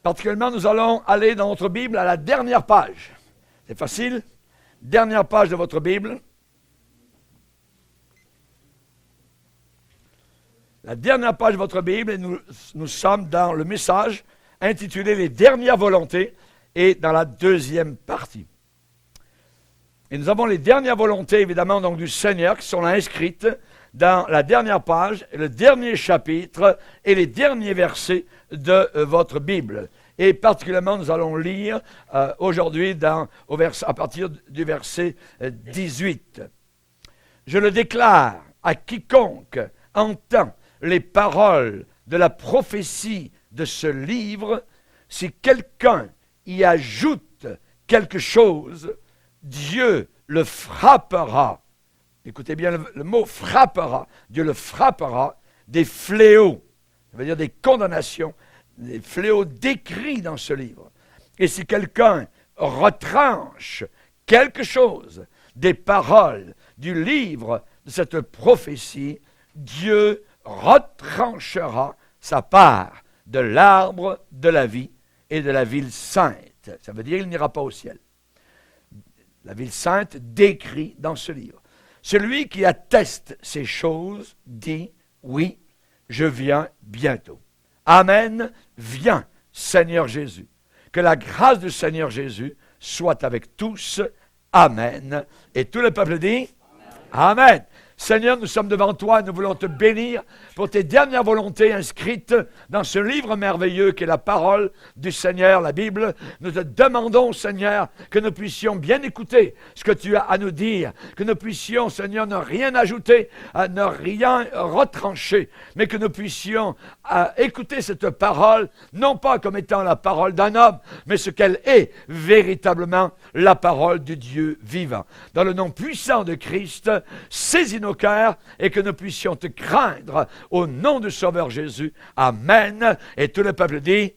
Particulièrement, nous allons aller dans notre Bible à la dernière page. C'est facile. Dernière page de votre Bible. La dernière page de votre Bible, et nous sommes dans le message intitulé « Les dernières volontés » et dans la deuxième partie. Et nous avons les dernières volontés, évidemment, donc du Seigneur, qui sont là inscrites dans la dernière page, le dernier chapitre et les derniers versets de votre Bible. Et particulièrement, nous allons lire aujourd'hui à partir du verset 18. « Je le déclare à quiconque entend les paroles de la prophétie de ce livre, si quelqu'un y ajoute quelque chose, Dieu le frappera. » Écoutez bien le mot frappera. Dieu le frappera des fléaux. Ça veut dire des condamnations, des fléaux décrits dans ce livre. Et si quelqu'un retranche quelque chose des paroles du livre de cette prophétie, Dieu retranchera sa part de l'arbre de la vie et de la ville sainte. Ça veut dire qu'il n'ira pas au ciel. La ville sainte décrit dans ce livre. Celui qui atteste ces choses dit, oui, je viens bientôt. Amen, viens, Seigneur Jésus. Que la grâce du Seigneur Jésus soit avec tous. Amen. Et tout le peuple dit, Amen. Amen. Seigneur, nous sommes devant toi et nous voulons te bénir pour tes dernières volontés inscrites dans ce livre merveilleux qui est la parole du Seigneur, la Bible. Nous te demandons, Seigneur, que nous puissions bien écouter ce que tu as à nous dire, que nous puissions, Seigneur, ne rien ajouter, ne rien retrancher, mais que nous puissions écouter cette parole, non pas comme étant la parole d'un homme, mais ce qu'elle est véritablement, la parole du Dieu vivant. Dans le nom puissant de Christ, saisis nos cœurs et que nous puissions te craindre au nom du Sauveur Jésus. Amen. Et tout le peuple dit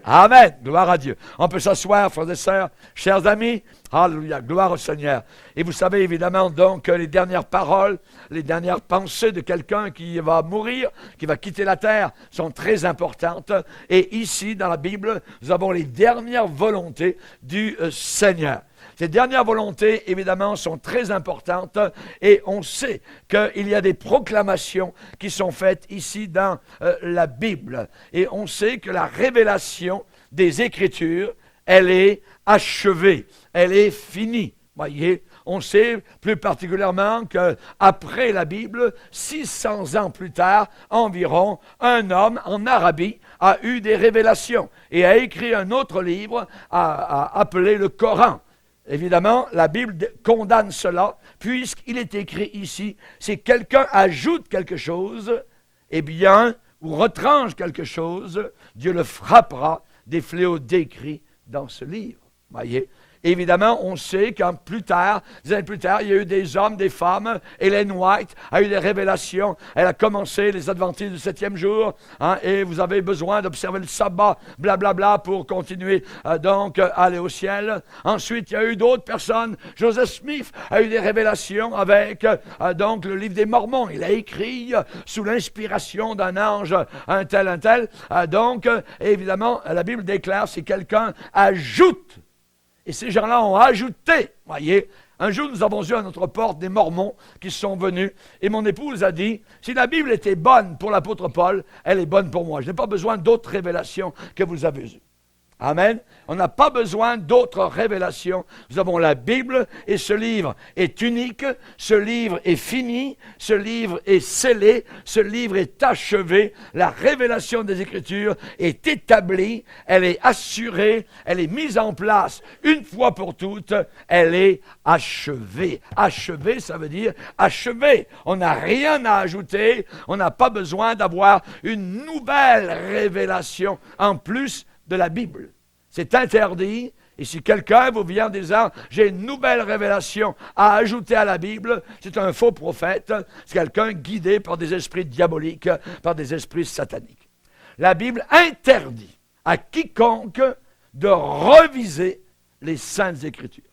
Amen. Amen. Gloire à Dieu. On peut s'asseoir, frères et sœurs, chers amis. Alléluia. Gloire au Seigneur. Et vous savez évidemment donc que les dernières paroles, les dernières pensées de quelqu'un qui va mourir, qui va quitter la terre, sont très importantes. Et ici, dans la Bible, nous avons les dernières volontés du Seigneur. Ces dernières volontés, évidemment, sont très importantes et on sait qu'il y a des proclamations qui sont faites ici dans la Bible. Et on sait que la révélation des Écritures, elle est achevée, elle est finie. Voyez, on sait plus particulièrement qu'après la Bible, 600 ans plus tard, environ, un homme en Arabie a eu des révélations et a écrit un autre livre appelé le Coran. Évidemment, la Bible condamne cela, puisqu'il est écrit ici, si quelqu'un ajoute quelque chose, eh bien, ou retranche quelque chose, Dieu le frappera des fléaux décrits dans ce livre. Voyez? Évidemment, on sait qu'en plus tard, des années plus tard, il y a eu des hommes, des femmes. Ellen White a eu des révélations. Elle a commencé les adventistes du 7e jour. Et vous avez besoin d'observer le sabbat, blablabla, pour continuer donc à aller au ciel. Ensuite, il y a eu d'autres personnes. Joseph Smith a eu des révélations avec donc le livre des Mormons. Il a écrit sous l'inspiration d'un ange, un tel. Donc, évidemment, la Bible déclare si quelqu'un ajoute. Et ces gens-là ont ajouté, voyez, un jour nous avons eu à notre porte des Mormons qui sont venus et mon épouse a dit, si la Bible était bonne pour l'apôtre Paul, elle est bonne pour moi. Je n'ai pas besoin d'autres révélations que vous avez eues. Amen. On n'a pas besoin d'autres révélations. Nous avons la Bible et ce livre est unique, ce livre est fini, ce livre est scellé, ce livre est achevé. La révélation des Écritures est établie, elle est assurée, elle est mise en place une fois pour toutes, elle est achevée. Achevée, ça veut dire achevée. On n'a rien à ajouter, on n'a pas besoin d'avoir une nouvelle révélation en plus de la Bible. C'est interdit. Et si quelqu'un vous vient en disant « j'ai une nouvelle révélation à ajouter à la Bible », c'est un faux prophète, c'est quelqu'un guidé par des esprits diaboliques, par des esprits sataniques. La Bible interdit à quiconque de reviser les Saintes Écritures.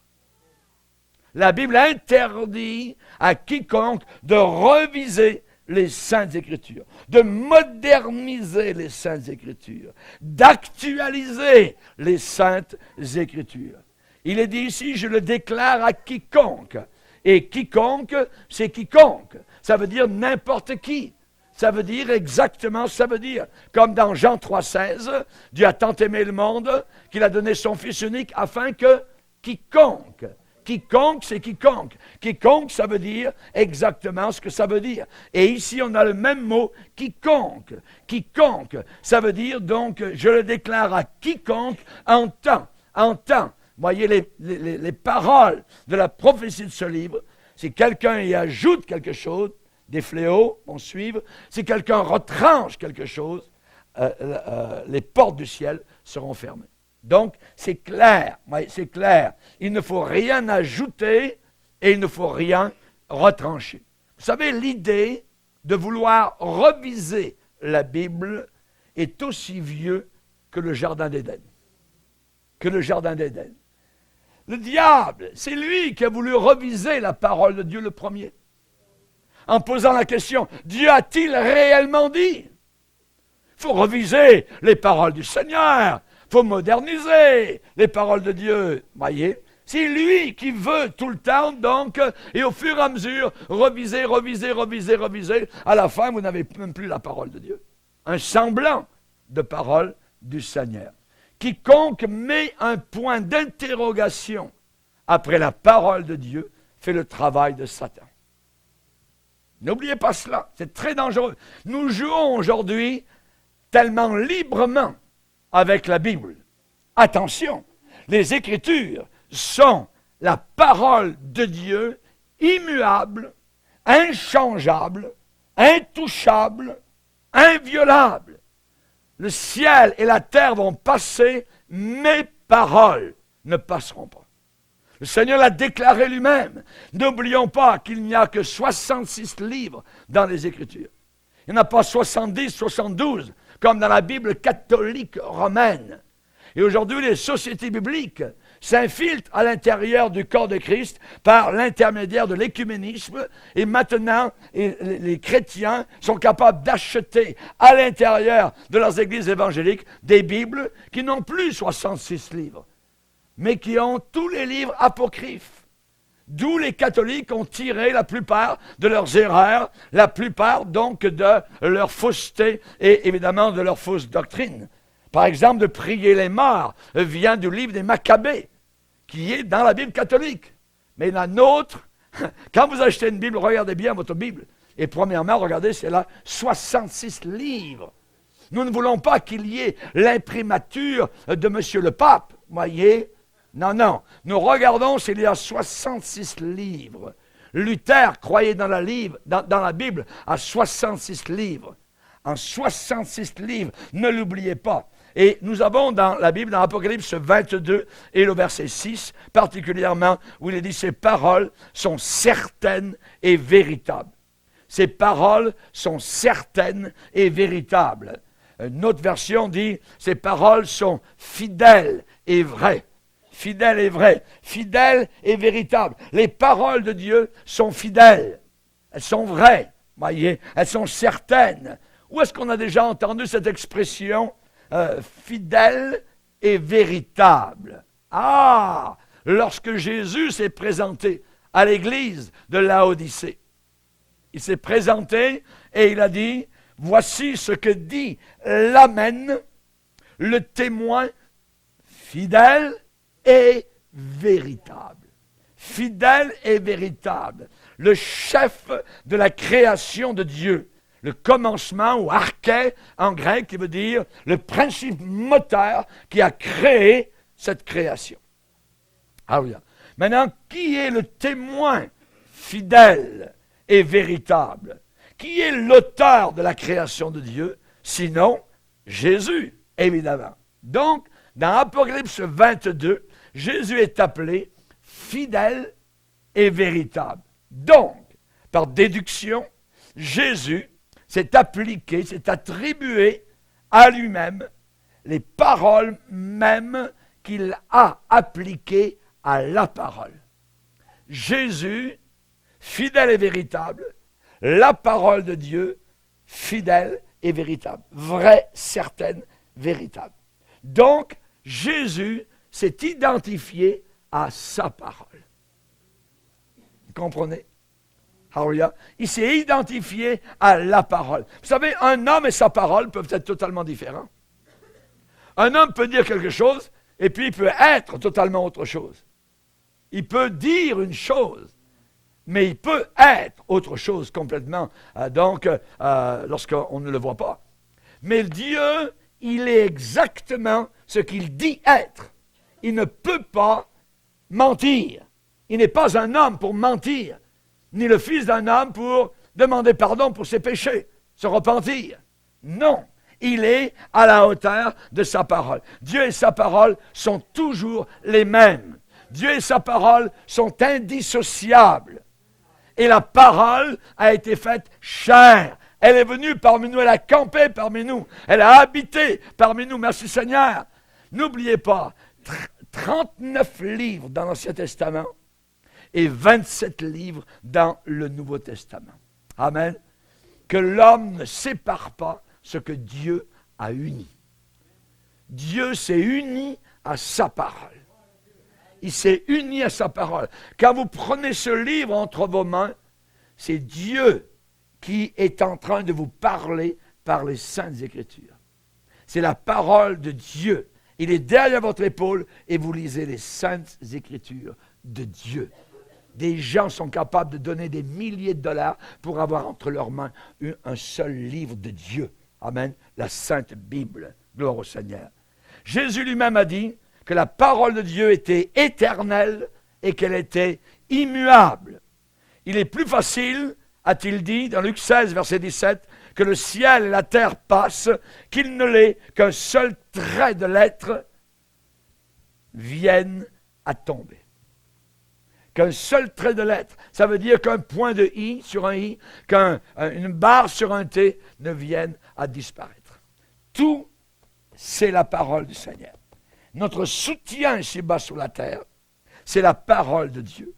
La Bible interdit à quiconque de reviser les Saintes Écritures, de moderniser les Saintes Écritures, d'actualiser les Saintes Écritures. Il est dit ici, je le déclare à quiconque. Et quiconque, c'est quiconque. Ça veut dire n'importe qui. Ça veut dire exactement ce que ça veut dire. Comme dans Jean 3,16, Dieu a tant aimé le monde qu'il a donné son Fils unique afin que quiconque. Quiconque, c'est quiconque. Quiconque, ça veut dire exactement ce que ça veut dire. Et ici, on a le même mot, quiconque. Quiconque, ça veut dire donc, je le déclare à quiconque entend. Voyez les paroles de la prophétie de ce livre. Si quelqu'un y ajoute quelque chose, des fléaux vont suivre. Si quelqu'un retranche quelque chose, les portes du ciel seront fermées. Donc, c'est clair, c'est clair. Il ne faut rien ajouter et il ne faut rien retrancher. Vous savez, l'idée de vouloir reviser la Bible est aussi vieux que le Jardin d'Éden. Le diable, c'est lui qui a voulu reviser la parole de Dieu le premier. En posant la question, Dieu a-t-il réellement dit? Il faut reviser les paroles du Seigneur. Il faut moderniser les paroles de Dieu. Voyez, c'est lui qui veut tout le temps, donc, et au fur et à mesure, reviser. À la fin, vous n'avez même plus la parole de Dieu. Un semblant de parole du Seigneur. Quiconque met un point d'interrogation après la parole de Dieu fait le travail de Satan. N'oubliez pas cela, c'est très dangereux. Nous jouons aujourd'hui tellement librement avec la Bible. Attention, les Écritures sont la parole de Dieu immuable, inchangeable, intouchable, inviolable. Le ciel et la terre vont passer, mes paroles ne passeront pas. Le Seigneur l'a déclaré lui-même. N'oublions pas qu'il n'y a que 66 livres dans les Écritures. Il n'y en a pas 70, 72, comme dans la Bible catholique romaine. Et aujourd'hui, les sociétés bibliques s'infiltrent à l'intérieur du corps de Christ par l'intermédiaire de l'écuménisme. Et maintenant, les chrétiens sont capables d'acheter à l'intérieur de leurs églises évangéliques des Bibles qui n'ont plus 66 livres, mais qui ont tous les livres apocryphes. D'où les catholiques ont tiré la plupart de leurs erreurs, la plupart donc de leur fausseté et évidemment de leur fausse doctrine. Par exemple, de prier les morts vient du livre des Maccabées, qui est dans la Bible catholique. Mais la nôtre, quand vous achetez une Bible, regardez bien votre Bible. Et premièrement, regardez, c'est là 66 livres. Nous ne voulons pas qu'il y ait l'imprimature de Monsieur le Pape, voyez. Non. Nous regardons s'il y a 66 livres. Luther croyait dans la Bible à 66 livres. En 66 livres, ne l'oubliez pas. Et nous avons dans la Bible, dans l'Apocalypse 22 et le verset 6, particulièrement, où il est dit « Ces paroles sont certaines et véritables. » Ces paroles sont certaines et véritables. Une autre version dit « Ces paroles sont fidèles et vraies. » Fidèle et vrai, fidèle et véritable. Les paroles de Dieu sont fidèles, elles sont vraies, voyez, elles sont certaines. Où est-ce qu'on a déjà entendu cette expression fidèle et véritable? Ah, lorsque Jésus s'est présenté à l'église de Laodicée. Il s'est présenté et il a dit, voici ce que dit l'Amen, le témoin fidèle et véritable. Fidèle et véritable. Le chef de la création de Dieu. Le commencement, ou arché en grec, qui veut dire le principe moteur qui a créé cette création. Ah oui. Maintenant, qui est le témoin fidèle et véritable? Qui est l'auteur de la création de Dieu? Sinon, Jésus, évidemment. Donc, dans Apocalypse 22, Jésus est appelé fidèle et véritable. Donc, par déduction, Jésus s'est appliqué, s'est attribué à lui-même les paroles mêmes qu'il a appliquées à la parole. Jésus, fidèle et véritable, la parole de Dieu, fidèle et véritable. Vraie, certaine, véritable. Donc, Jésus s'est identifié à sa parole. Vous comprenez? Alléluia. Il s'est identifié à la parole. Vous savez, un homme et sa parole peuvent être totalement différents. Un homme peut dire quelque chose, et puis il peut être totalement autre chose. Il peut dire une chose, mais il peut être autre chose complètement, lorsqu'on ne le voit pas. Mais Dieu, il est exactement ce qu'il dit être. Il ne peut pas mentir. Il n'est pas un homme pour mentir, ni le fils d'un homme pour demander pardon pour ses péchés, se repentir. Non, il est à la hauteur de sa parole. Dieu et sa parole sont toujours les mêmes. Dieu et sa parole sont indissociables. Et la parole a été faite chair. Elle est venue parmi nous, elle a campé parmi nous, elle a habité parmi nous. Merci Seigneur. N'oubliez pas, 39 livres dans l'Ancien Testament et 27 livres dans le Nouveau Testament. Amen. Que l'homme ne sépare pas ce que Dieu a uni. Dieu s'est uni à sa parole. Il s'est uni à sa parole. Quand vous prenez ce livre entre vos mains, c'est Dieu qui est en train de vous parler par les Saintes Écritures. C'est la parole de Dieu. Il est derrière votre épaule et vous lisez les Saintes Écritures de Dieu. Des gens sont capables de donner des milliers de dollars pour avoir entre leurs mains un seul livre de Dieu. Amen. La Sainte Bible. Gloire au Seigneur. Jésus lui-même a dit que la parole de Dieu était éternelle et qu'elle était immuable. Il est plus facile, a-t-il dit, dans Luc 16, verset 17, que le ciel et la terre passent, qu'il ne l'est qu'un seul trait de lettre vienne à tomber. Qu'un seul trait de lettre, ça veut dire qu'un point de i sur un i, qu'une barre sur un t ne vienne à disparaître. Tout, c'est la parole du Seigneur. Notre soutien ici-bas sur la terre, c'est la parole de Dieu.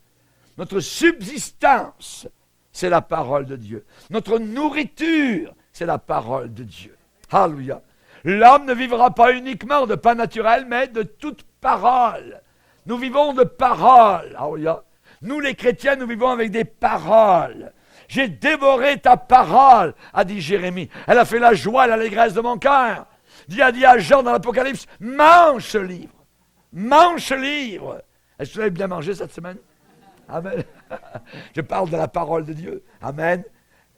Notre subsistance, c'est la parole de Dieu. Notre nourriture, c'est la parole de Dieu. Alléluia. L'homme ne vivra pas uniquement de pain naturel, mais de toute parole. Nous vivons de paroles. Alléluia. Nous, les chrétiens, nous vivons avec des paroles. J'ai dévoré ta parole, a dit Jérémie. Elle a fait la joie et l'allégresse de mon cœur. Dieu a dit à Jean dans l'Apocalypse, mange ce livre. Mange ce livre. Est-ce que vous avez bien mangé cette semaine? Amen. Je parle de la parole de Dieu. Amen.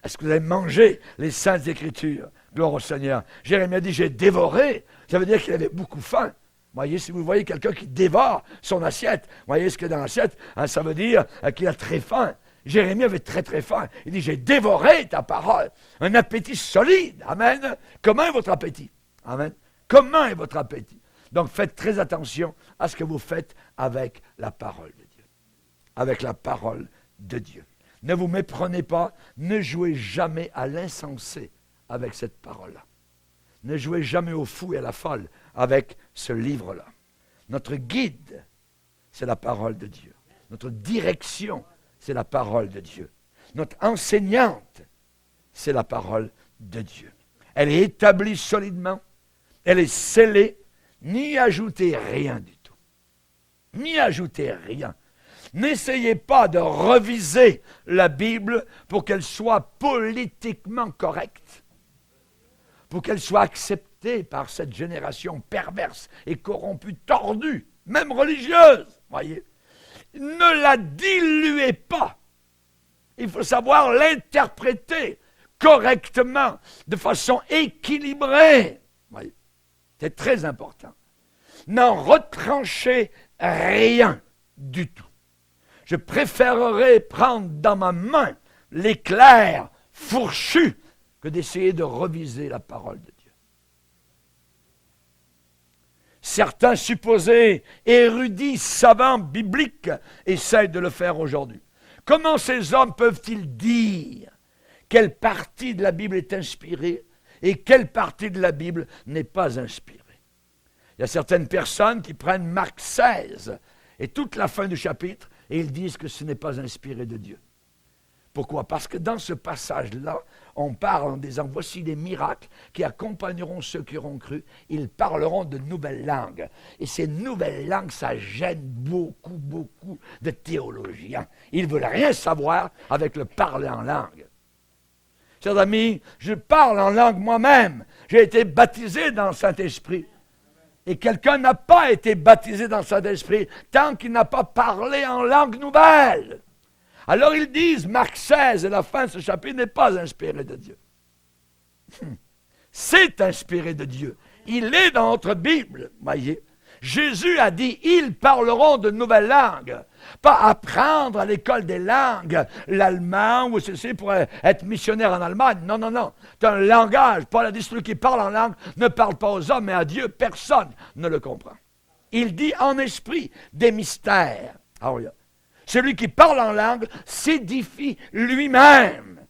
Est-ce que vous avez mangé les Saintes Écritures? Gloire au Seigneur. Jérémie a dit, j'ai dévoré. Ça veut dire qu'il avait beaucoup faim. Voyez, si vous voyez quelqu'un qui dévore son assiette, voyez ce qu'il y a dans l'assiette, ça veut dire qu'il a très faim. Jérémie avait très très faim. Il dit, j'ai dévoré ta parole. Un appétit solide. Amen. Comment est votre appétit? Amen. Comment est votre appétit? Donc faites très attention à ce que vous faites avec la parole de Dieu. Avec la parole de Dieu. Ne vous méprenez pas, ne jouez jamais à l'insensé avec cette parole-là. Ne jouez jamais au fou et à la folle avec ce livre-là. Notre guide, c'est la parole de Dieu. Notre direction, c'est la parole de Dieu. Notre enseignante, c'est la parole de Dieu. Elle est établie solidement, elle est scellée, n'y ajoutez rien du tout. N'y ajoutez rien. N'essayez pas de reviser la Bible pour qu'elle soit politiquement correcte, pour qu'elle soit acceptée par cette génération perverse et corrompue, tordue, même religieuse, voyez. Ne la diluez pas. Il faut savoir l'interpréter correctement, de façon équilibrée. Voyez. C'est très important. N'en retranchez rien du tout. Je préférerais prendre dans ma main l'éclair fourchu que d'essayer de reviser la parole de Dieu. Certains supposés érudits, savants, bibliques essayent de le faire aujourd'hui. Comment ces hommes peuvent-ils dire quelle partie de la Bible est inspirée et quelle partie de la Bible n'est pas inspirée? Il y a certaines personnes qui prennent Marc 16 et toute la fin du chapitre et ils disent que ce n'est pas inspiré de Dieu. Pourquoi? Parce que dans ce passage-là, on parle en disant, voici des miracles qui accompagneront ceux qui auront cru. Ils parleront de nouvelles langues. Et ces nouvelles langues, ça gêne beaucoup de théologiens. Ils ne veulent rien savoir avec le parler en langue. Chers amis, je parle en langue moi-même. J'ai été baptisé dans le Saint-Esprit. Et quelqu'un n'a pas été baptisé dans le Saint-Esprit tant qu'il n'a pas parlé en langue nouvelle. Alors ils disent, Marc 16, et la fin de ce chapitre n'est pas inspiré de Dieu. C'est inspiré de Dieu. Il est dans notre Bible, voyez. Jésus a dit, ils parleront de nouvelles langues. Pas apprendre à l'école des langues, l'allemand ou ceci pour être missionnaire en Allemagne. Non. C'est un langage. Paul a dit, celui qui parle en langue ne parle pas aux hommes, mais à Dieu. Personne ne le comprend. Il dit en esprit des mystères. Ah oui. Celui qui parle en langue s'édifie lui-même.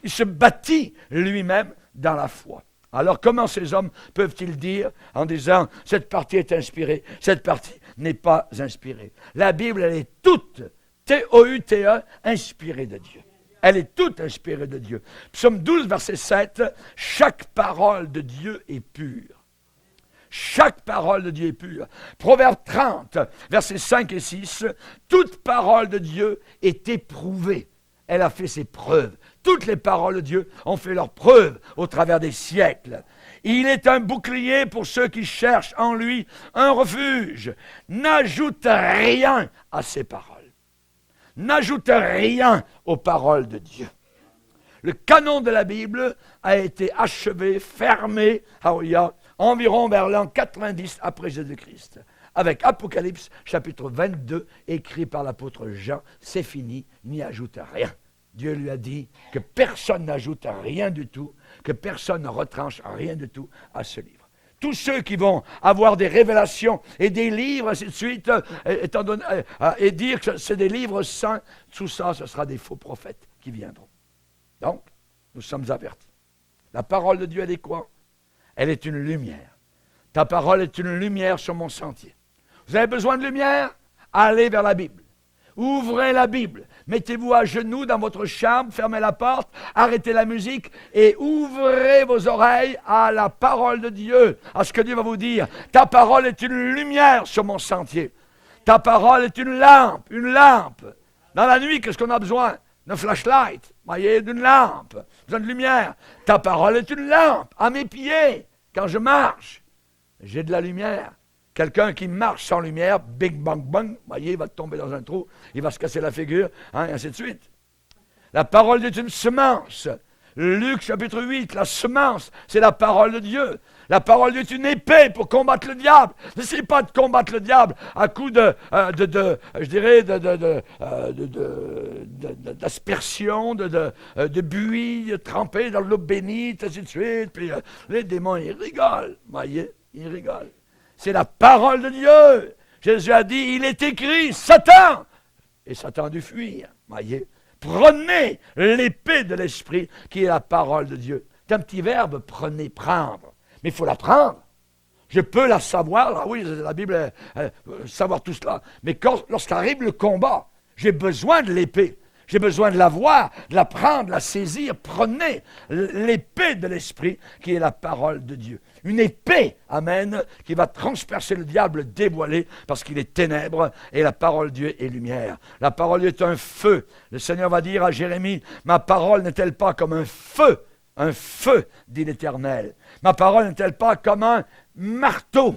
Il se bâtit lui-même dans la foi. Alors comment ces hommes peuvent-ils dire en disant cette partie est inspirée, cette partie n'est pas inspirée? La Bible, elle est toute, T-O-U-T-E, inspirée de Dieu. Elle est toute inspirée de Dieu. Psaume 12, verset 7, chaque parole de Dieu est pure. Chaque parole de Dieu est pure. Proverbe 30, versets 5 et 6, toute parole de Dieu est éprouvée. Elle a fait ses preuves. Toutes les paroles de Dieu ont fait leurs preuves au travers des siècles. Il est un bouclier pour ceux qui cherchent en lui un refuge. N'ajoute rien à ses paroles. N'ajoute rien aux paroles de Dieu. Le canon de la Bible a été achevé, fermé, environ vers l'an 90 après Jésus-Christ. Avec Apocalypse, chapitre 22, écrit par l'apôtre Jean, c'est fini, n'y ajoute rien. Dieu lui a dit que personne n'ajoute rien du tout, que personne ne retranche rien du tout à ce livre. Tous ceux qui vont avoir des révélations et des livres, ainsi de suite, et dire que c'est des livres saints, tout ça, ce sera des faux prophètes qui viendront. Donc, nous sommes avertis. La parole de Dieu, elle est quoi? Elle est une lumière. Ta parole est une lumière sur mon sentier. Vous avez besoin de lumière? Allez vers la Bible. Ouvrez la Bible. Mettez-vous à genoux dans votre chambre, fermez la porte, arrêtez la musique et ouvrez vos oreilles à la parole de Dieu, à ce que Dieu va vous dire. Ta parole est une lumière sur mon sentier. Ta parole est une lampe, une lampe. Dans la nuit, qu'est-ce qu'on a besoin? D'un flashlight, voyez, d'une lampe, besoin de lumière. Ta parole est une lampe à mes pieds. Quand je marche, j'ai de la lumière. Quelqu'un qui marche sans lumière, bing, bang, bang, voyez, il va tomber dans un trou, il va se casser la figure, et ainsi de suite. La parole est une semence. Luc chapitre 8, la semence, c'est la parole de Dieu. La parole est une épée pour combattre le diable. N'essayez pas de combattre le diable à coup d'aspersion, de buis trempé dans l'eau bénite, ainsi de suite. Puis les démons, ils rigolent, voyez, ils rigolent. C'est la parole de Dieu. Jésus a dit, il est écrit, Satan. Et Satan a dû fuir, voyez. Prenez l'épée de l'esprit qui est la parole de Dieu. C'est un petit verbe, prenez, prendre. Mais il faut la prendre. Je peux la savoir, oui, la Bible, savoir tout cela. Mais lorsqu'arrive le combat, j'ai besoin de l'épée. J'ai besoin de la voir, de la prendre, de la saisir. Prenez l'épée de l'esprit qui est la parole de Dieu. Une épée, amen, qui va transpercer le diable, le dévoiler, parce qu'il est ténèbres, et la parole de Dieu est lumière. La parole de Dieu est un feu. Le Seigneur va dire à Jérémie, ma parole n'est-elle pas comme un feu, dit l'Éternel. Ma parole n'est-elle pas comme un marteau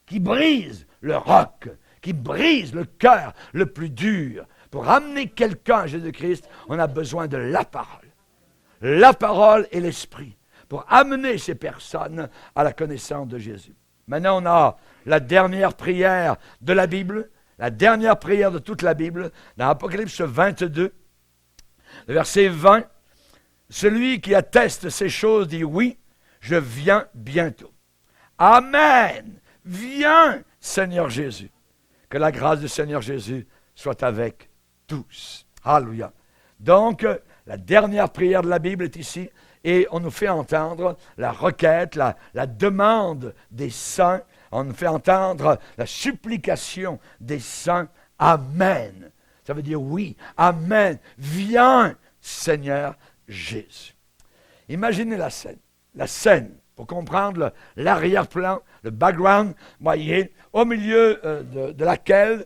qui brise le roc, qui brise le cœur le plus dur. Pour amener quelqu'un à Jésus-Christ, on a besoin de la parole. La parole et l'esprit. Pour amener ces personnes à la connaissance de Jésus. Maintenant, on a la dernière prière de la Bible, la dernière prière de toute la Bible, dans Apocalypse 22, le verset 20. Celui qui atteste ces choses dit oui, je viens bientôt. Amen. Viens, Seigneur Jésus. Que la grâce du Seigneur Jésus soit avec tous. Alléluia. Donc, la dernière prière de la Bible est ici et on nous fait entendre la requête, la demande des saints. On nous fait entendre la supplication des saints. Amen. Ça veut dire oui. Amen. Viens, Seigneur Jésus. Imaginez la scène. La scène, pour comprendre l'arrière-plan, le background, voyez, au milieu de laquelle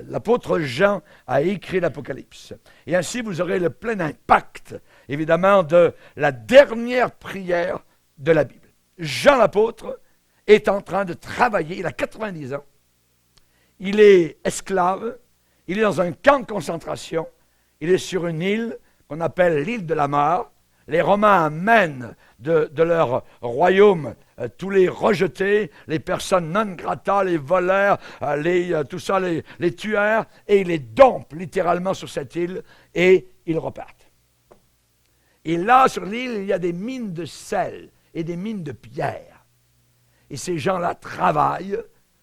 l'apôtre Jean a écrit l'Apocalypse. Et ainsi, vous aurez le plein impact, évidemment, de la dernière prière de la Bible. Jean l'apôtre est en train de travailler, il a 90 ans, il est esclave, il est dans un camp de concentration, il est sur une île qu'on appelle l'île de la mort. Les Romains amènent de leur royaume tous les rejetés, les personnes non grata, les voleurs, tout ça, les tueurs, et ils les dompent littéralement sur cette île et ils repartent. Et là, sur l'île, il y a des mines de sel et des mines de pierre. Et ces gens-là travaillent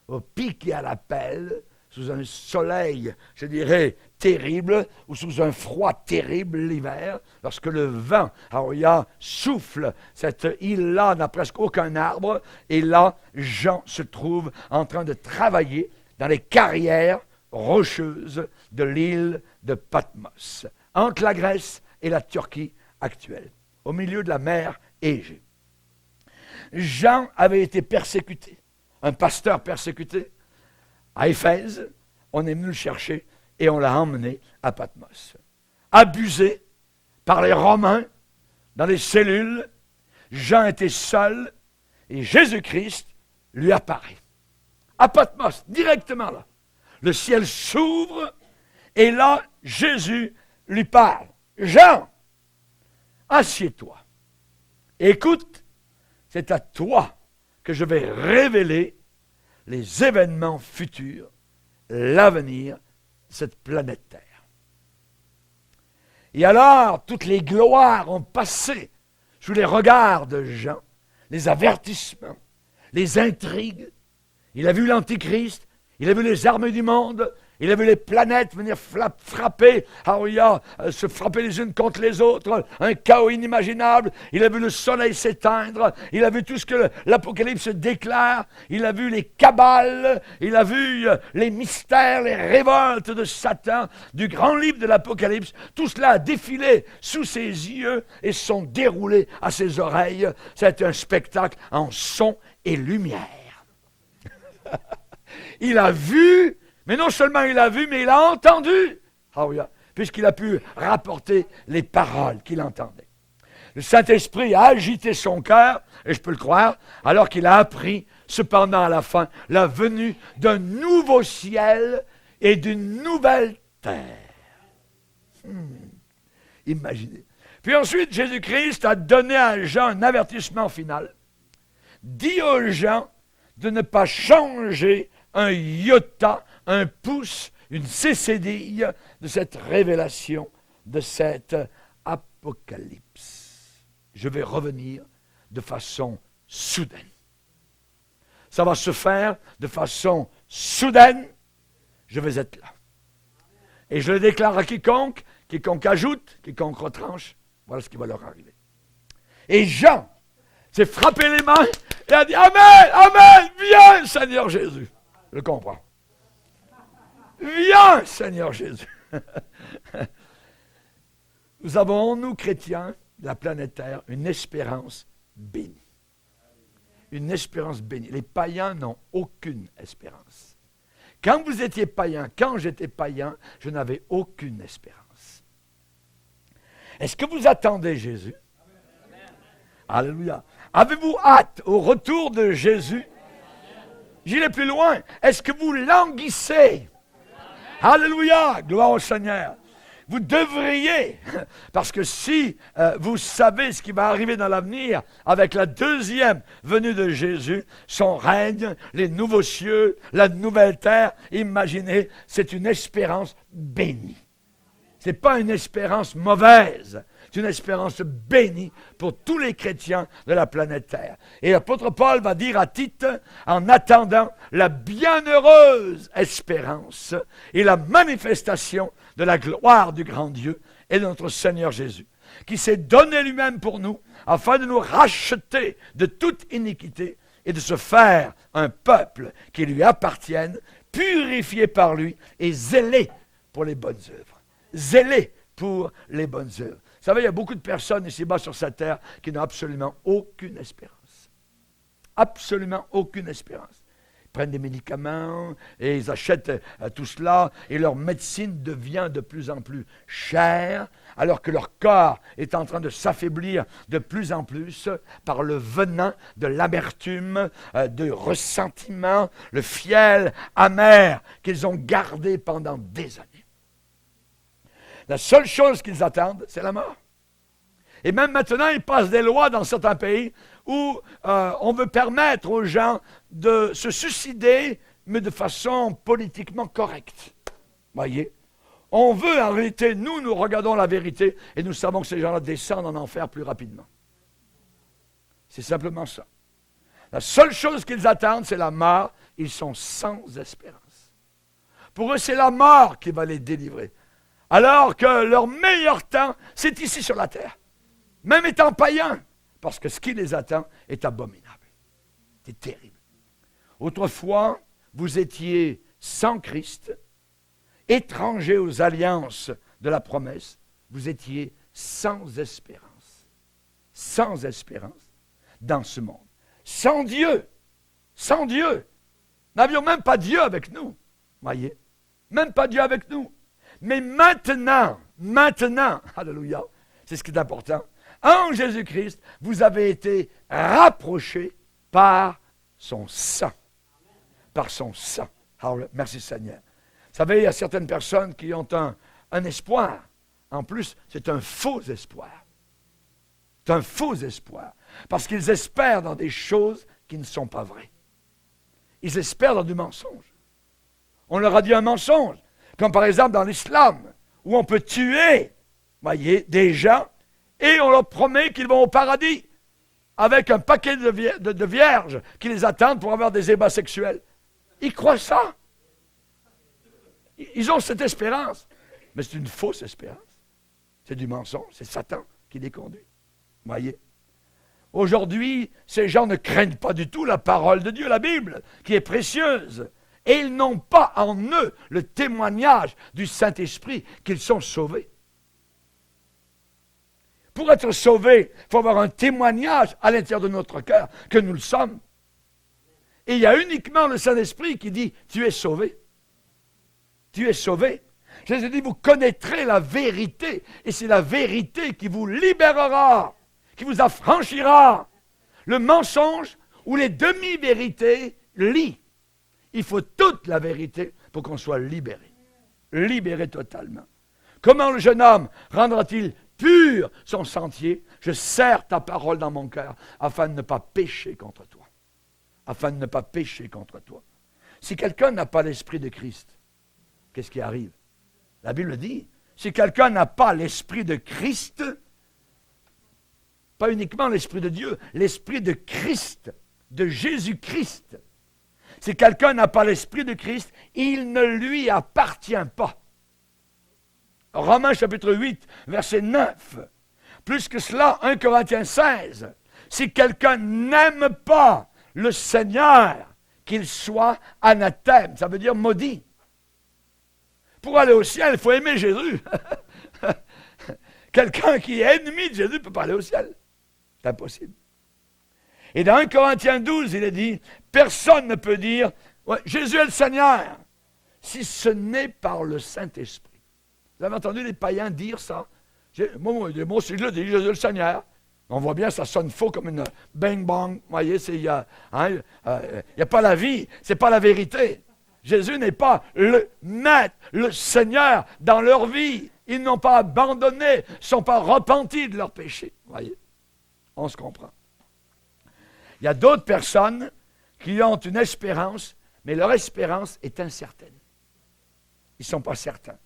au pic et à la pelle, sous un soleil, je dirais, terrible, ou sous un froid terrible l'hiver, lorsque le vent souffle, cette île-là n'a presque aucun arbre, et là, Jean se trouve en train de travailler dans les carrières rocheuses de l'île de Patmos, entre la Grèce et la Turquie actuelle, au milieu de la mer Égée. Jean avait été persécuté, un pasteur persécuté, à Éphèse, on est venu le chercher et on l'a emmené à Patmos. Abusé par les Romains dans les cellules, Jean était seul et Jésus-Christ lui apparaît. À Patmos, directement là. Le ciel s'ouvre et là, Jésus lui parle. Jean, assieds-toi. Écoute, c'est à toi que je vais révéler les événements futurs, l'avenir de cette planète Terre. Et alors, toutes les gloires ont passé sous les regards de Jean, les avertissements, les intrigues. Il a vu l'Antichrist, il a vu les armées du monde, il a vu les planètes venir frapper, se frapper les unes contre les autres, un chaos inimaginable. Il a vu le soleil s'éteindre, il a vu tout ce que l'Apocalypse déclare, il a vu les cabales, il a vu les mystères, les révoltes de Satan, du grand livre de l'Apocalypse. Tout cela a défilé sous ses yeux et se sont déroulés à ses oreilles. C'est un spectacle en son et lumière. Il a vu, mais non seulement il a vu, mais il a entendu. Puisqu'il a pu rapporter les paroles qu'il entendait. Le Saint-Esprit a agité son cœur, et je peux le croire, alors qu'il a appris, cependant à la fin, la venue d'un nouveau ciel et d'une nouvelle terre. Imaginez. Puis ensuite, Jésus-Christ a donné à Jean un avertissement final. Dit aux gens de ne pas changer un iota, un pouce, une cécédille de cette révélation, de cet apocalypse. Je vais revenir de façon soudaine. Ça va se faire de façon soudaine. Je vais être là. Et je le déclare à quiconque ajoute, quiconque retranche, voilà ce qui va leur arriver. Et Jean s'est frappé les mains et a dit « Amen, Amen, viens Seigneur Jésus ». Je comprends. Viens, Seigneur Jésus. Nous avons, nous chrétiens, de la planète Terre, une espérance bénie. Une espérance bénie. Les païens n'ont aucune espérance. Quand vous étiez païen, quand j'étais païen, je n'avais aucune espérance. Est-ce que vous attendez Jésus? Alléluia. Avez-vous hâte au retour de Jésus? J'irai plus loin. Est-ce que vous languissez? Alléluia! Gloire au Seigneur. Vous devriez, parce que si vous savez ce qui va arriver dans l'avenir avec la deuxième venue de Jésus, son règne, les nouveaux cieux, la nouvelle terre, imaginez, c'est une espérance bénie. Ce n'est pas une espérance mauvaise. C'est une espérance bénie pour tous les chrétiens de la planète Terre. Et l'apôtre Paul va dire à Tite, en attendant la bienheureuse espérance et la manifestation de la gloire du grand Dieu et de notre Seigneur Jésus, qui s'est donné lui-même pour nous, afin de nous racheter de toute iniquité et de se faire un peuple qui lui appartienne, purifié par lui et zélé pour les bonnes œuvres. Zélé pour les bonnes œuvres. Vous savez, il y a beaucoup de personnes ici-bas sur cette terre qui n'ont absolument aucune espérance. Absolument aucune espérance. Ils prennent des médicaments et ils achètent tout cela et leur médecine devient de plus en plus chère alors que leur corps est en train de s'affaiblir de plus en plus par le venin de l'amertume, du ressentiment, le fiel amer qu'ils ont gardé pendant des années. La seule chose qu'ils attendent, c'est la mort. Et même maintenant, ils passent des lois dans certains pays où on veut permettre aux gens de se suicider, mais de façon politiquement correcte. Voyez? On veut, en réalité, nous regardons la vérité et nous savons que ces gens-là descendent en enfer plus rapidement. C'est simplement ça. La seule chose qu'ils attendent, c'est la mort. Ils sont sans espérance. Pour eux, c'est la mort qui va les délivrer. Alors que leur meilleur temps, c'est ici sur la terre. Même étant païens, parce que ce qui les attend est abominable. C'est terrible. Autrefois, vous étiez sans Christ, étrangers aux alliances de la promesse, vous étiez sans espérance. Sans espérance dans ce monde. Sans Dieu. Sans Dieu. Nous n'avions même pas Dieu avec nous. Voyez? Même pas Dieu avec nous. Mais maintenant, alléluia, c'est ce qui est important, en Jésus-Christ, vous avez été rapprochés par son sang. Par son sang. Merci Seigneur. Vous savez, il y a certaines personnes qui ont un espoir. En plus, c'est un faux espoir. C'est un faux espoir. Parce qu'ils espèrent dans des choses qui ne sont pas vraies. Ils espèrent dans du mensonge. On leur a dit un mensonge. Comme par exemple dans l'islam, où on peut tuer, voyez, des gens, et on leur promet qu'ils vont au paradis, avec un paquet de vierges qui les attendent pour avoir des ébats sexuels. Ils croient ça. Ils ont cette espérance. Mais c'est une fausse espérance. C'est du mensonge, c'est Satan qui les conduit. Voyez. Aujourd'hui, ces gens ne craignent pas du tout la parole de Dieu, la Bible, qui est précieuse. Et ils n'ont pas en eux le témoignage du Saint-Esprit qu'ils sont sauvés. Pour être sauvé, il faut avoir un témoignage à l'intérieur de notre cœur que nous le sommes. Et il y a uniquement le Saint-Esprit qui dit « Tu es sauvé. Tu es sauvé. » Jésus dit « Vous connaîtrez la vérité. » Et c'est la vérité qui vous libérera, qui vous affranchira. Le mensonge ou les demi-vérités lient. Il faut toute la vérité pour qu'on soit libéré. Libéré totalement. Comment le jeune homme rendra-t-il pur son sentier? Je serre ta parole dans mon cœur afin de ne pas pécher contre toi. Afin de ne pas pécher contre toi. Si quelqu'un n'a pas l'esprit de Christ, qu'est-ce qui arrive? La Bible dit, si quelqu'un n'a pas l'esprit de Christ, pas uniquement l'esprit de Dieu, l'esprit de Christ, de Jésus-Christ, si quelqu'un n'a pas l'esprit de Christ, il ne lui appartient pas. Romains chapitre 8, verset 9. Plus que cela, 1 Corinthiens 16. Si quelqu'un n'aime pas le Seigneur, qu'il soit anathème, ça veut dire maudit. Pour aller au ciel, il faut aimer Jésus. Quelqu'un qui est ennemi de Jésus ne peut pas aller au ciel. C'est impossible. Et dans 1 Corinthiens 12, il est dit, personne ne peut dire, ouais, Jésus est le Seigneur, si ce n'est par le Saint-Esprit. Vous avez entendu les païens dire ça? Moi aussi, je le dis, Jésus est le Seigneur. On voit bien, ça sonne faux comme une bang-bang. Vous voyez, il n'y a pas la vie, c'est pas la vérité. Jésus n'est pas le maître, le Seigneur dans leur vie. Ils n'ont pas abandonné, ne sont pas repentis de leurs péchés. Vous voyez? On se comprend. Il y a d'autres personnes qui ont une espérance, mais leur espérance est incertaine. Ils ne sont pas certains.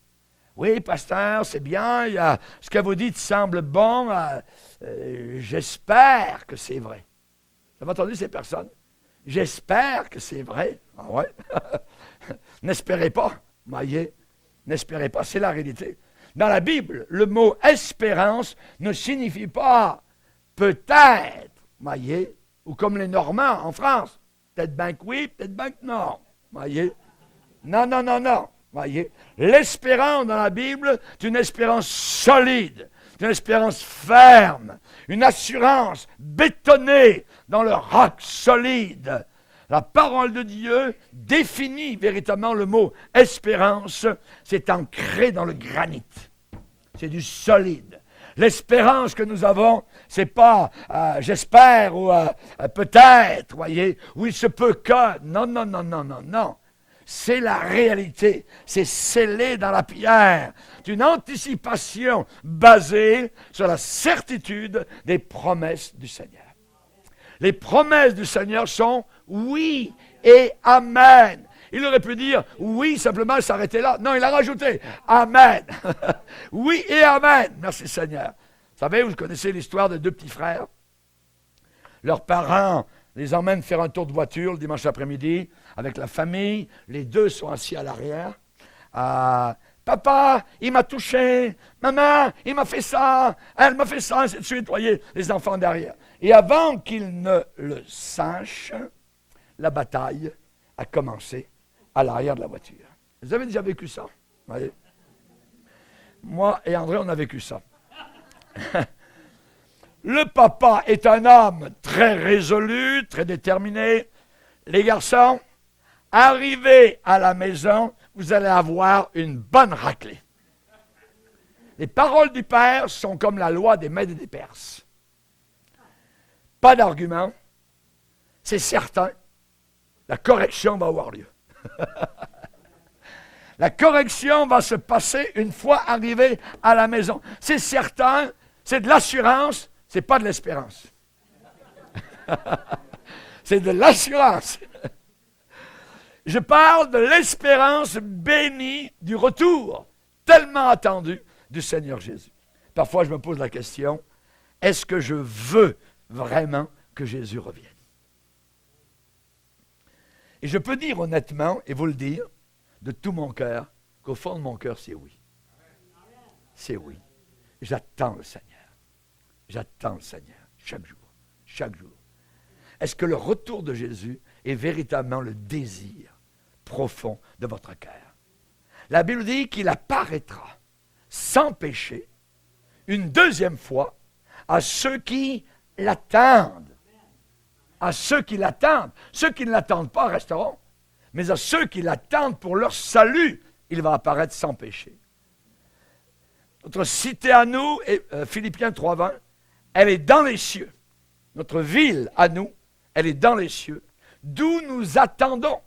Oui, pasteur, c'est bien, ce que vous dites semble bon, j'espère que c'est vrai. Vous avez entendu ces personnes? J'espère que c'est vrai. Ah ouais? N'espérez pas, voyez, n'espérez pas, c'est la réalité. Dans la Bible, le mot espérance ne signifie pas peut-être, voyez, ou comme les Normands en France, peut-être bien que oui, peut-être bien que non, voyez. Non, voyez. L'espérance dans la Bible, c'est une espérance solide. C'est une espérance ferme, une assurance bétonnée dans le roc solide. La parole de Dieu définit véritablement le mot espérance. C'est ancré dans le granit. C'est du solide. L'espérance que nous avons, c'est pas j'espère ou peut-être, voyez, ou il se peut que. Non, non, non, non, non, non. C'est la réalité. C'est scellé dans la pierre. C'est une anticipation basée sur la certitude des promesses du Seigneur. Les promesses du Seigneur sont oui et amen. Il aurait pu dire oui, simplement s'arrêter là. Non, il a rajouté amen. Oui et amen. Merci Seigneur. Vous savez, vous connaissez l'histoire de deux petits frères. Leurs parents les emmènent faire un tour de voiture le dimanche après-midi avec la famille. Les deux sont assis à l'arrière. Papa, il m'a touché. Maman, il m'a fait ça. Elle m'a fait ça, ainsi de suite. Voyez, les enfants derrière. Et avant qu'ils ne le sachent, la bataille a commencé à l'arrière de la voiture. Vous avez déjà vécu ça? Voyez? Moi et André, on a vécu ça. Le papa est un homme très résolu, très déterminé. Les garçons, arrivez à la maison, vous allez avoir une bonne raclée. Les paroles du Père sont comme la loi des Mèdes et des Perses. Pas d'argument, c'est certain, la correction va avoir lieu. La correction va se passer une fois arrivé à la maison. C'est certain, c'est de l'assurance, c'est pas de l'espérance. C'est de l'assurance. Je parle de l'espérance bénie du retour, tellement attendu du Seigneur Jésus. Parfois, je me pose la question, est-ce que je veux vraiment que Jésus revienne? Et je peux dire honnêtement, et vous le dire, de tout mon cœur, qu'au fond de mon cœur, c'est oui. C'est oui. J'attends le Seigneur. J'attends le Seigneur chaque jour. Chaque jour. Est-ce que le retour de Jésus est véritablement le désir profond de votre cœur? La Bible dit qu'il apparaîtra sans péché une deuxième fois à ceux qui l'attendent. À ceux qui l'attendent. Ceux qui ne l'attendent pas resteront. Mais à ceux qui l'attendent pour leur salut, il va apparaître sans péché. Notre cité à nous, Philippiens 3:20, elle est dans les cieux. Notre ville à nous, elle est dans les cieux, d'où nous attendons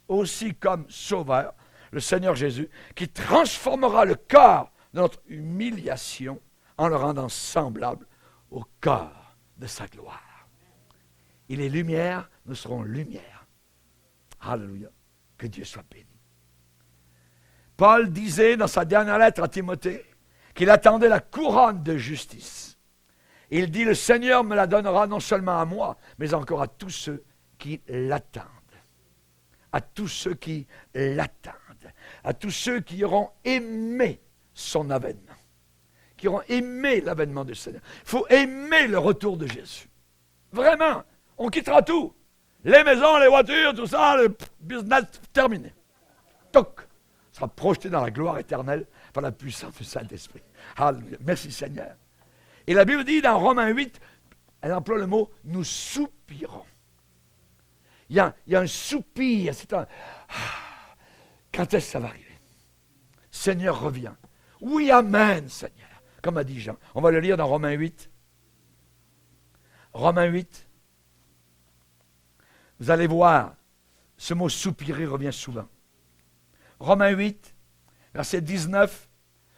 aussi comme sauveur le Seigneur Jésus, qui transformera le corps de notre humiliation en le rendant semblable au corps de sa gloire. Il est lumière, nous serons lumière. Alléluia. Que Dieu soit béni. Paul disait dans sa dernière lettre à Timothée qu'il attendait la couronne de justice. Il dit, le Seigneur me la donnera non seulement à moi, mais encore à tous ceux qui l'attendent. À tous ceux qui l'attendent. À tous ceux qui auront aimé son avènement. Qui auront aimé l'avènement du Seigneur. Il faut aimer le retour de Jésus. Vraiment, on quittera tout. Les maisons, les voitures, tout ça, le business terminé. Toc, sera projeté dans la gloire éternelle par la puissance du Saint-Esprit. Alléluia. Merci Seigneur. Et la Bible dit dans Romains 8, elle emploie le mot « nous soupirons ». Il y a un soupir, c'est un « quand est-ce que ça va arriver ?» Seigneur, reviens. Oui, amen, Seigneur. Comme a dit Jean. On va le lire dans Romains 8. Romains 8. Vous allez voir, ce mot soupirer revient souvent. Romains 8, verset 19.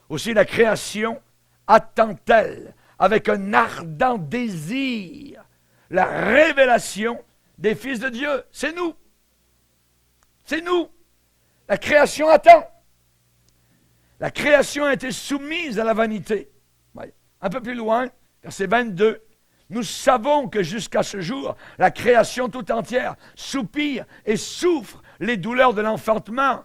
Aussi la création attend-elle avec un ardent désir la révélation des fils de Dieu. C'est nous. C'est nous. La création attend. La création a été soumise à la vanité. Ouais. Un peu plus loin, verset 22. Nous savons que jusqu'à ce jour, la création tout entière soupire et souffre les douleurs de l'enfantement.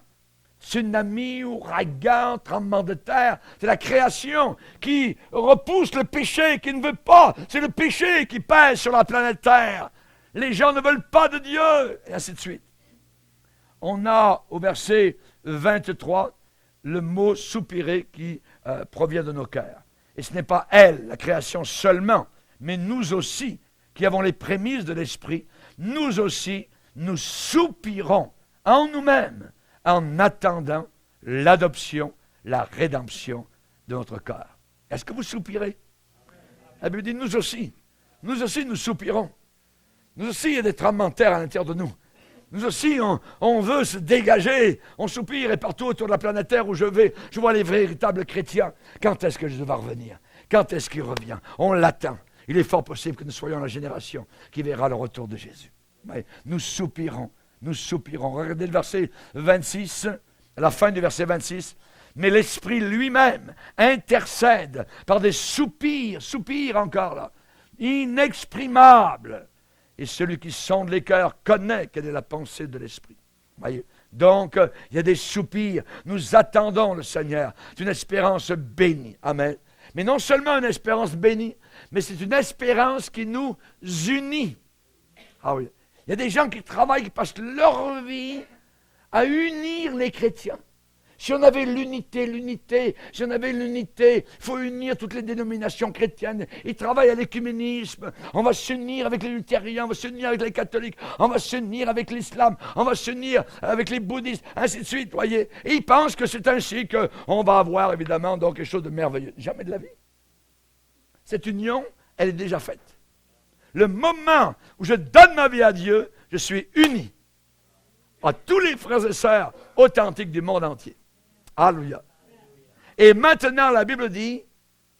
Tsunami, ouragan, tremblement de terre, c'est la création qui repousse le péché, qui ne veut pas. C'est le péché qui pèse sur la planète Terre. Les gens ne veulent pas de Dieu, et ainsi de suite. On a au verset 23 le mot soupirer qui provient de nos cœurs. Et ce n'est pas elle, la création seulement, mais nous aussi, qui avons les prémices de l'Esprit, nous aussi, nous soupirons en nous-mêmes en attendant l'adoption, la rédemption de notre corps. Est-ce que vous soupirez? La Bible dit nous aussi, nous soupirons. Nous aussi, il y a des tremblements de terre à l'intérieur de nous. Nous aussi, on veut se dégager. On soupire et partout autour de la planète Terre où je vais, je vois les véritables chrétiens. Quand est-ce que Jésus va revenir? Quand est-ce qu'il revient? On l'attend. Il est fort possible que nous soyons la génération qui verra le retour de Jésus. Mais nous soupirons. Regardez le verset 26, à la fin du verset 26. Mais l'Esprit lui-même intercède par des soupirs encore là, inexprimables. Et celui qui sonde les cœurs connaît quelle est la pensée de l'Esprit. Voyez? Donc, il y a des soupirs. Nous attendons le Seigneur. C'est une espérance bénie. Amen. Mais non seulement une espérance bénie, mais c'est une espérance qui nous unit. Ah oui. Il y a des gens qui travaillent, qui passent leur vie à unir les chrétiens. Si on avait l'unité, il faut unir toutes les dénominations chrétiennes. Ils travaillent à l'écuménisme. On va s'unir avec les luthériens, on va s'unir avec les catholiques, on va s'unir avec l'islam, on va s'unir avec les bouddhistes, ainsi de suite, voyez. Et ils pensent que c'est ainsi qu'on va avoir, évidemment, donc quelque chose de merveilleux. Jamais de la vie. Cette union, elle est déjà faite. Le moment où je donne ma vie à Dieu, je suis uni à tous les frères et sœurs authentiques du monde entier. Alléluia. Et maintenant, la Bible dit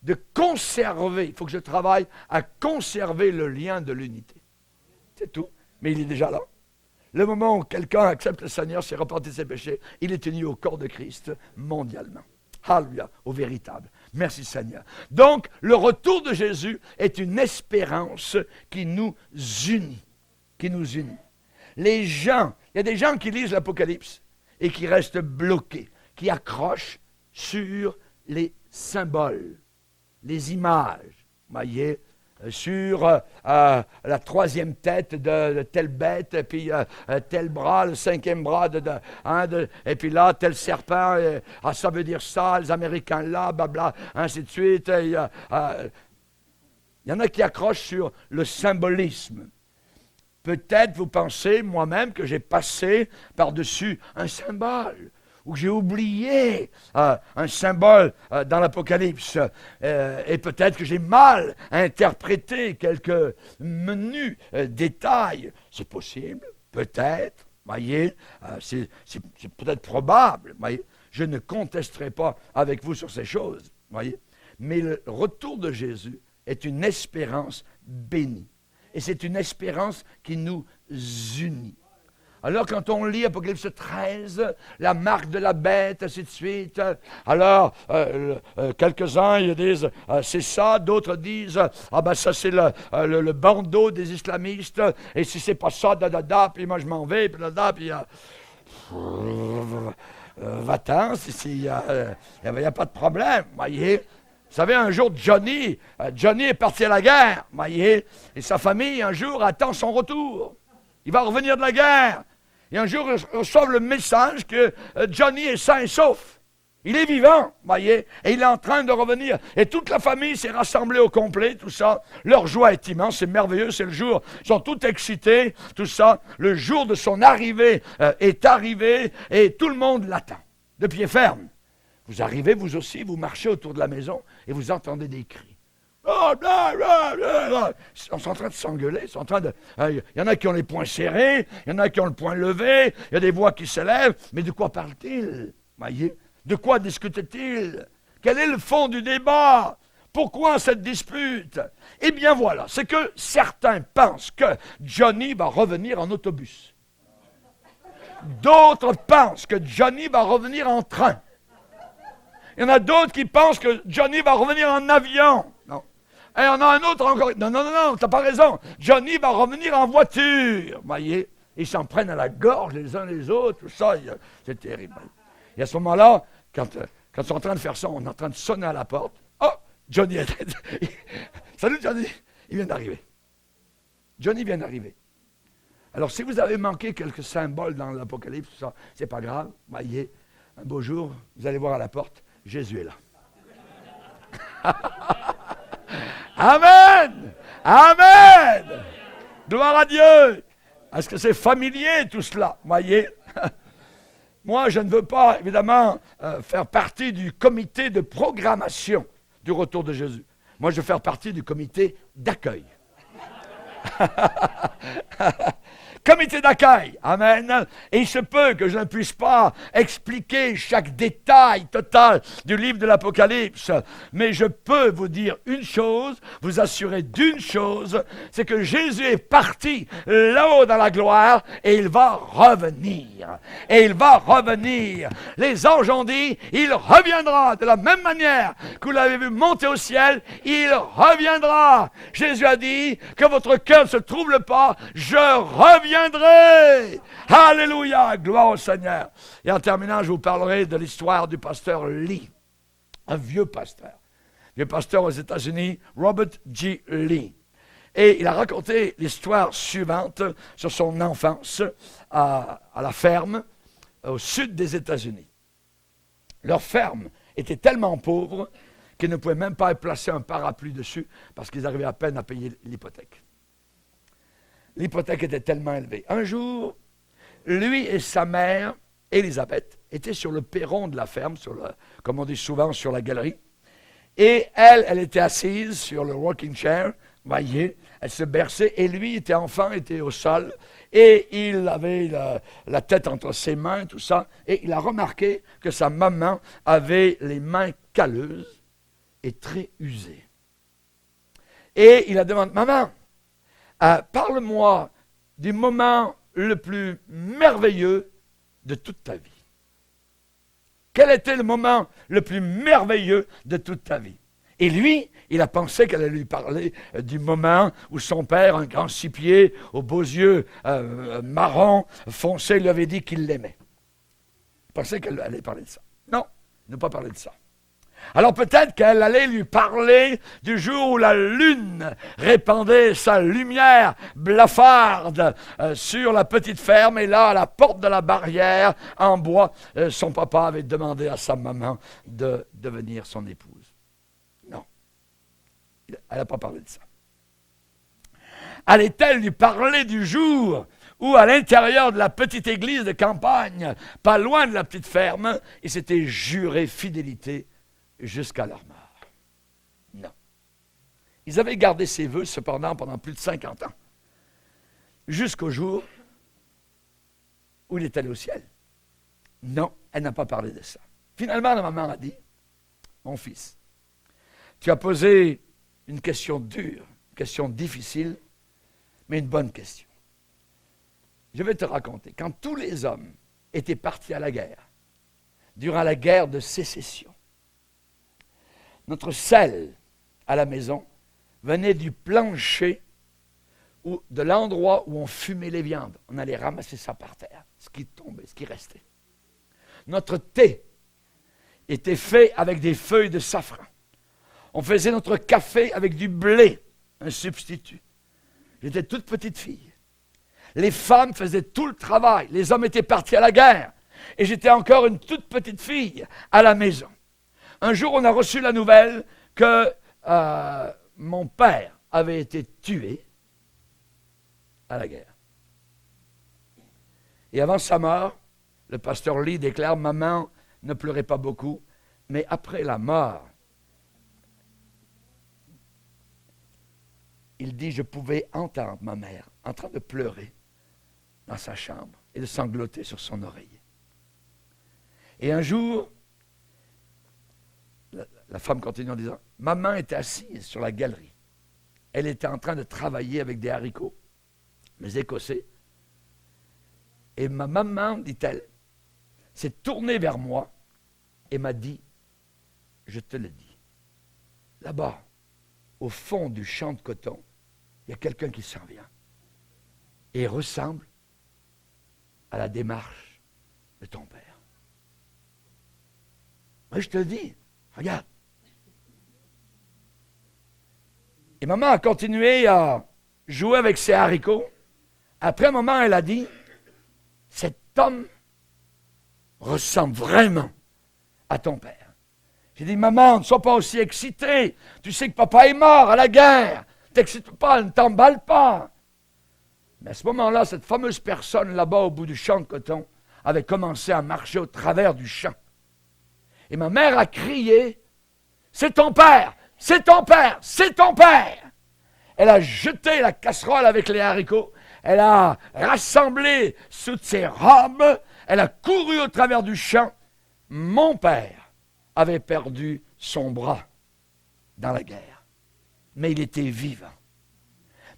de conserver. Il faut que je travaille à conserver le lien de l'unité. C'est tout. Mais il est déjà là. Le moment où quelqu'un accepte le Seigneur, s'est repenti de ses péchés, il est uni au corps de Christ mondialement. Alléluia, au véritable. Merci Seigneur. Donc, le retour de Jésus est une espérance qui nous unit. Les gens, il y a des gens qui lisent l'Apocalypse et qui restent bloqués, qui accrochent sur les symboles, les images, voyez, sur la troisième tête de telle bête, et puis tel bras, le cinquième bras, et puis là, tel serpent, ça veut dire ça, les Américains là, blabla, ainsi de suite. Il y en a qui accrochent sur le symbolisme. Peut-être vous pensez, moi-même, que j'ai passé par-dessus un symbole, ou que j'ai oublié un symbole dans l'Apocalypse, et peut-être que j'ai mal interprété quelques menus détails. C'est possible, peut-être, voyez, c'est peut-être probable, voyez. Je ne contesterai pas avec vous sur ces choses, voyez. Mais le retour de Jésus est une espérance bénie. Et c'est une espérance qui nous unit. Alors, quand on lit Apocalypse 13, la marque de la bête, ainsi de suite, alors, quelques-uns ils disent, c'est ça, d'autres disent, ça c'est le bandeau des islamistes, et si c'est pas ça, puis moi je m'en vais, puis va-t'en, il n'y a pas de problème, voyez. Vous savez, un jour, Johnny est parti à la guerre, voyez, et sa famille, un jour, attend son retour. Il va revenir de la guerre. Et un jour, ils reçoivent le message que Johnny est sain et sauf. Il est vivant, voyez, et il est en train de revenir. Et toute la famille s'est rassemblée au complet, tout ça. Leur joie est immense, c'est merveilleux, c'est le jour. Ils sont tous excités, tout ça. Le jour de son arrivée est arrivé et tout le monde l'attend, de pied ferme. Vous arrivez, vous aussi, vous marchez autour de la maison et vous entendez des cris. Ils sont en train de s'engueuler, il y en a qui ont les poings serrés, il y en a qui ont le poing levé, il y a des voix qui s'élèvent, mais de quoi parle-t-il? Voyez? De quoi discute-t-il? Quel est le fond du débat? Pourquoi cette dispute? Eh bien voilà, c'est que certains pensent que Johnny va revenir en autobus. D'autres pensent que Johnny va revenir en train. Il y en a d'autres qui pensent que Johnny va revenir en avion. Non. Et on a un autre encore. Non, t'as pas raison. Johnny va revenir en voiture. Voyez, ils s'en prennent à la gorge les uns les autres. Tout ça, c'est terrible. Et à ce moment-là, quand ils sont en train de faire ça, on est en train de sonner à la porte. Oh, Johnny est... Salut Johnny, il vient d'arriver. Johnny vient d'arriver. Alors, si vous avez manqué quelques symboles dans l'Apocalypse, tout ça, c'est pas grave. Voyez, un beau jour, vous allez voir à la porte. Jésus est là. Amen! Amen! Gloire à Dieu! Est-ce que c'est familier tout cela? Voyez? Moi, je ne veux pas, évidemment, faire partie du comité de programmation du retour de Jésus. Moi, je veux faire partie du comité d'accueil. Comité d'accueil, amen. Et il se peut que je ne puisse pas expliquer chaque détail total du livre de l'Apocalypse, mais je peux vous dire une chose, vous assurer d'une chose, c'est que Jésus est parti là-haut dans la gloire et il va revenir. Et il va revenir. Les anges ont dit, il reviendra de la même manière que vous l'avez vu monter au ciel, il reviendra. Jésus a dit que votre cœur ne se trouble pas, je reviendrai. Alléluia, gloire au Seigneur. Et en terminant, je vous parlerai de l'histoire du pasteur Lee, un vieux pasteur aux États-Unis, Robert G. Lee. Et il a raconté l'histoire suivante sur son enfance à la ferme au sud des États-Unis. Leur ferme était tellement pauvre qu'ils ne pouvaient même pas placer un parapluie dessus parce qu'ils arrivaient à peine à payer l'hypothèque. L'hypothèque était tellement élevée. Un jour, lui et sa mère, Elisabeth, étaient sur le perron de la ferme, comme on dit souvent, sur la galerie. Et elle était assise sur le rocking chair, voyez, elle se berçait, et lui était enfant, était au sol, et il avait la tête entre ses mains, tout ça, et il a remarqué que sa maman avait les mains calleuses et très usées. Et il a demandé, maman, parle-moi du moment le plus merveilleux de toute ta vie. Quel était le moment le plus merveilleux de toute ta vie? Et lui, il a pensé qu'elle allait lui parler du moment où son père, un grand six-pieds, aux beaux yeux marrons, foncés, lui avait dit qu'il l'aimait. Il pensait qu'elle allait parler de ça. Non, il n'a pas parlé de ça. Alors peut-être qu'elle allait lui parler du jour où la lune répandait sa lumière blafarde sur la petite ferme, et là, à la porte de la barrière en bois, son papa avait demandé à sa maman de devenir son épouse. Non, elle n'a pas parlé de ça. Allait-elle lui parler du jour où, à l'intérieur de la petite église de campagne, pas loin de la petite ferme, il s'était juré fidélité jusqu'à leur mort? Non. Ils avaient gardé ces vœux, cependant, pendant plus de 50 ans. Jusqu'au jour où il est allé au ciel. Non, elle n'a pas parlé de ça. Finalement, la maman a dit, mon fils, tu as posé une question dure, une question difficile, mais une bonne question. Je vais te raconter, quand tous les hommes étaient partis à la guerre, durant la guerre de sécession, notre sel à la maison venait du plancher ou de l'endroit où on fumait les viandes. On allait ramasser ça par terre, ce qui tombait, ce qui restait. Notre thé était fait avec des feuilles de safran. On faisait notre café avec du blé, un substitut. J'étais toute petite fille. Les femmes faisaient tout le travail. Les hommes étaient partis à la guerre. Et j'étais encore une toute petite fille à la maison. Un jour, on a reçu la nouvelle que mon père avait été tué à la guerre. Et avant sa mort, le pasteur Lee déclare, maman ne pleurait pas beaucoup, mais après la mort, il dit, je pouvais entendre ma mère en train de pleurer dans sa chambre et de sangloter sur son oreiller. Et un jour, la femme continue en disant, maman était assise sur la galerie. Elle était en train de travailler avec des haricots, les Écossais. Et ma maman, dit-elle, s'est tournée vers moi et m'a dit, je te le dis, là-bas, au fond du champ de coton, il y a quelqu'un qui s'en vient et ressemble à la démarche de ton père. Moi, je te le dis, regarde. Et maman a continué à jouer avec ses haricots. Après un moment, elle a dit, cet homme ressemble vraiment à ton père. J'ai dit, maman, ne sois pas aussi excitée. Tu sais que papa est mort à la guerre. T'excite pas, ne t'emballe pas. Mais à ce moment-là, cette fameuse personne là-bas au bout du champ de coton avait commencé à marcher au travers du champ. Et ma mère a crié, c'est ton père, c'est ton père, c'est ton père. Elle a jeté la casserole avec les haricots. Elle a rassemblé toutes ses robes. Elle a couru au travers du champ. Mon père avait perdu son bras dans la guerre. Mais il était vivant.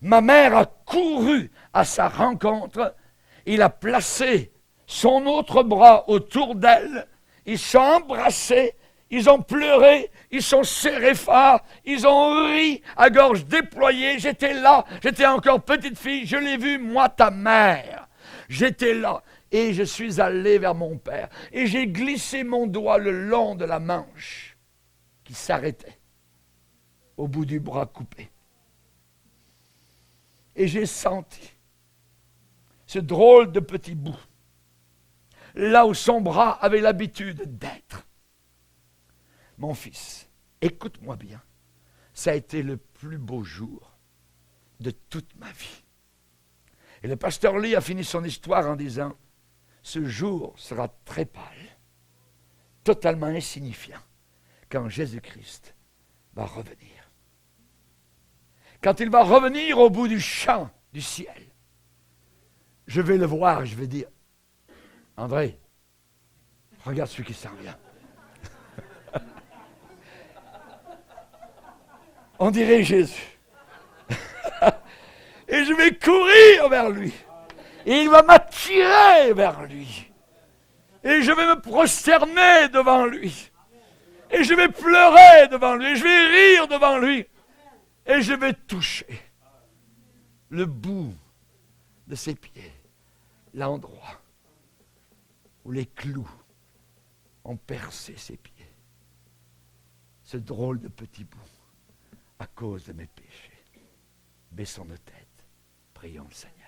Ma mère a couru à sa rencontre. Il a placé son autre bras autour d'elle. Ils sont embrassés. Ils ont pleuré, ils sont serrés fort, ils ont ri à gorge déployée. J'étais là, j'étais encore petite fille, je l'ai vu, moi, ta mère. J'étais là et je suis allé vers mon père et j'ai glissé mon doigt le long de la manche qui s'arrêtait au bout du bras coupé. Et j'ai senti ce drôle de petit bout, là où son bras avait l'habitude d'être. Mon fils, écoute-moi bien, ça a été le plus beau jour de toute ma vie. Et le pasteur Lee a fini son histoire en disant, ce jour sera très pâle, totalement insignifiant, quand Jésus-Christ va revenir. Quand il va revenir au bout du champ du ciel, je vais le voir et je vais dire, André, regarde celui qui s'en vient. On dirait Jésus. Et je vais courir vers lui. Et il va m'attirer vers lui. Et je vais me prosterner devant lui. Et je vais pleurer devant lui. Et je vais rire devant lui. Et je vais toucher le bout de ses pieds. L'endroit où les clous ont percé ses pieds. Ce drôle de petit bout. À cause de mes péchés. Baissons nos têtes. Prions le Seigneur.